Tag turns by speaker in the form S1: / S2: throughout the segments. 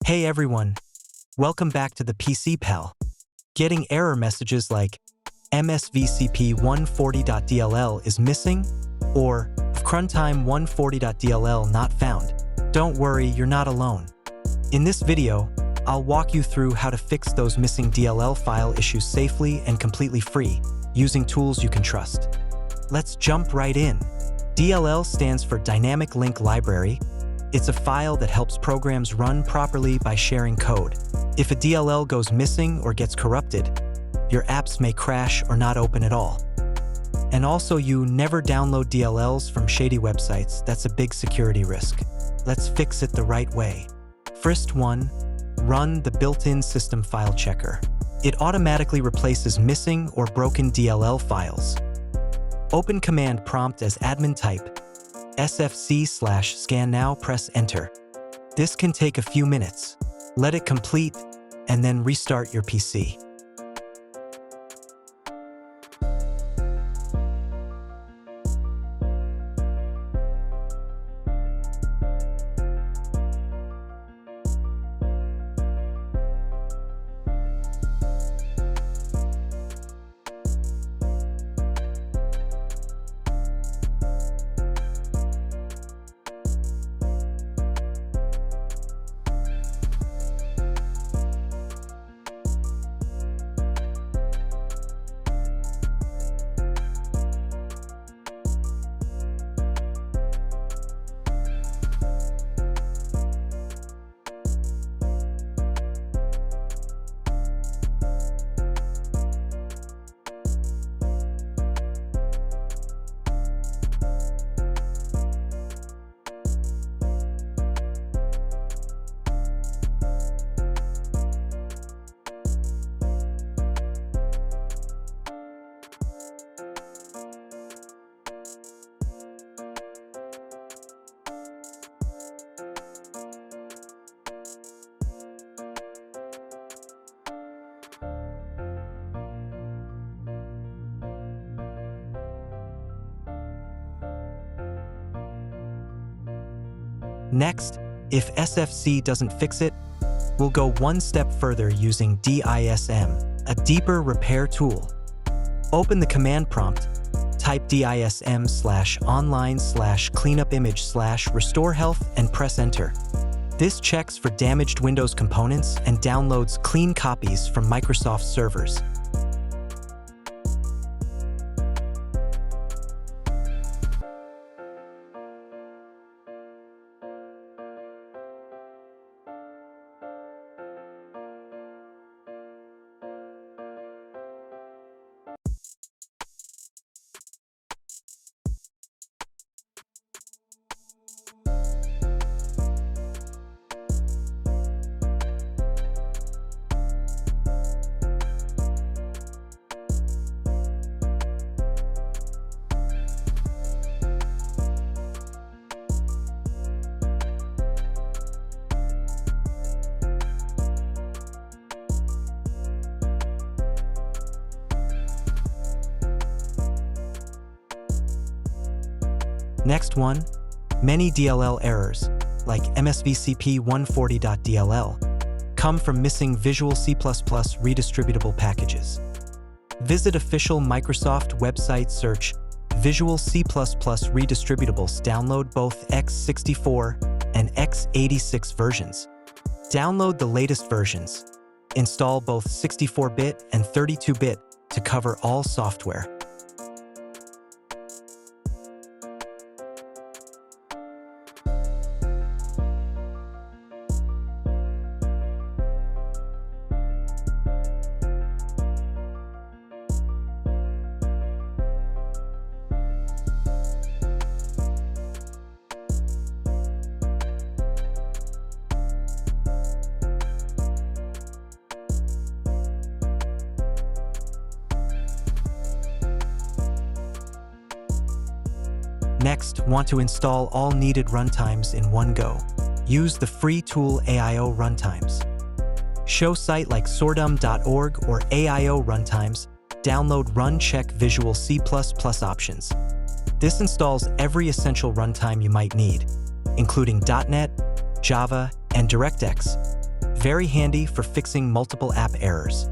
S1: Hey everyone, welcome back to the PC Pal. Getting error messages like MSVCP140.DLL is missing or runtime 140.DLL not found. Don't worry, you're not alone. In this video, I'll walk you through how to fix those missing DLL file issues safely and completely free, using tools you can trust. Let's jump right in. DLL stands for Dynamic Link Library. It's a file that helps programs run properly by sharing code. If a DLL goes missing or gets corrupted, your apps may crash or not open at all. And also, you never download DLLs from shady websites. That's a big security risk. Let's fix it the right way. First one, run the built-in system file checker. It automatically replaces missing or broken DLL files. Open command prompt as admin type sfc/scan now, press enter. This can take a few minutes. Let it complete and then restart your PC. Next, if SFC doesn't fix it, we'll go one step further using DISM, a deeper repair tool. Open the command prompt, type DISM/online/cleanupimage/restore health and press enter. This checks for damaged Windows components and downloads clean copies from Microsoft servers. Next one, many DLL errors, like MSVCP140.DLL, come from missing Visual C++ redistributable packages. Visit official Microsoft website, search Visual C++ redistributables, download both x64 and x86 versions. Download the latest versions. Install both 64-bit and 32-bit to cover all software. Next, want to install all needed runtimes in one go. Use the free tool AIO Runtimes. Show site like sordum.org or AIO Runtimes, download Run Check Visual C++ options. This installs every essential runtime you might need, including .NET, Java, and DirectX. very handy for fixing multiple app errors.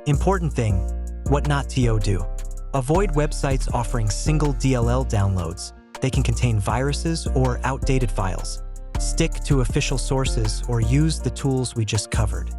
S1: Important thing, what not to do. Avoid websites offering single DLL downloads. They can contain viruses or outdated files. Stick to official sources or use the tools we just covered.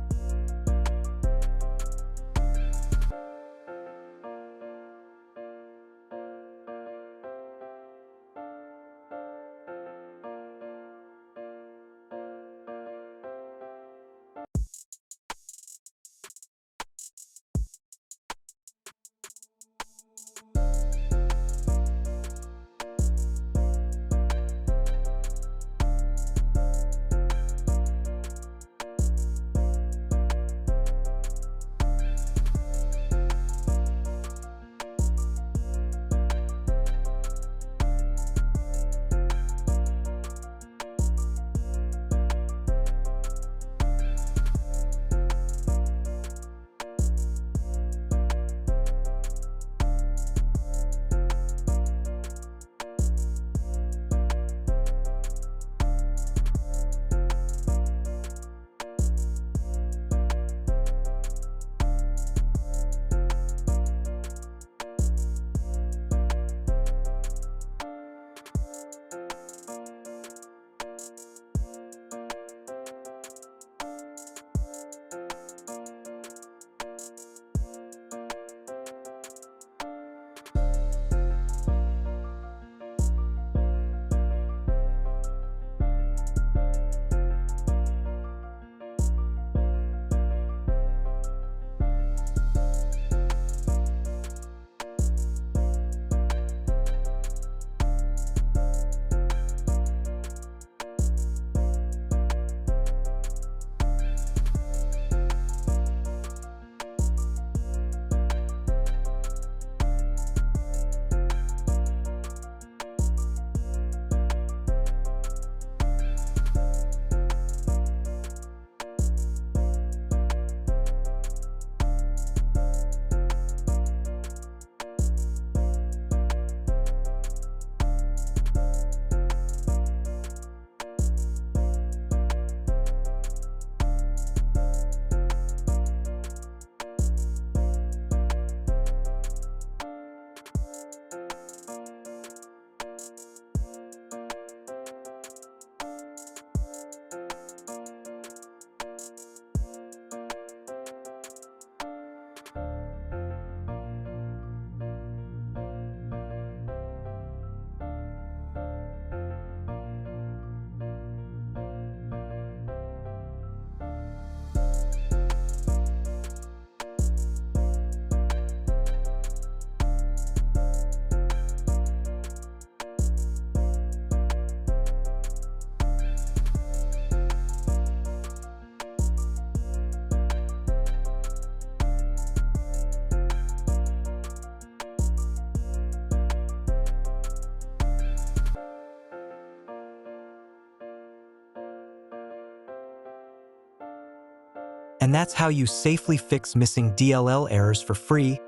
S1: And that's how you safely fix missing DLL errors for free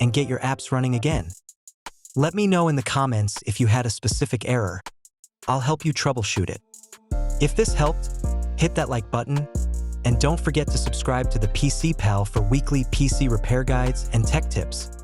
S1: and get your apps running again. Let me know in the comments if you had a specific error. I'll help you troubleshoot it. If this helped, hit that like button, and don't forget to subscribe to the PC Pal for weekly PC repair guides and tech tips.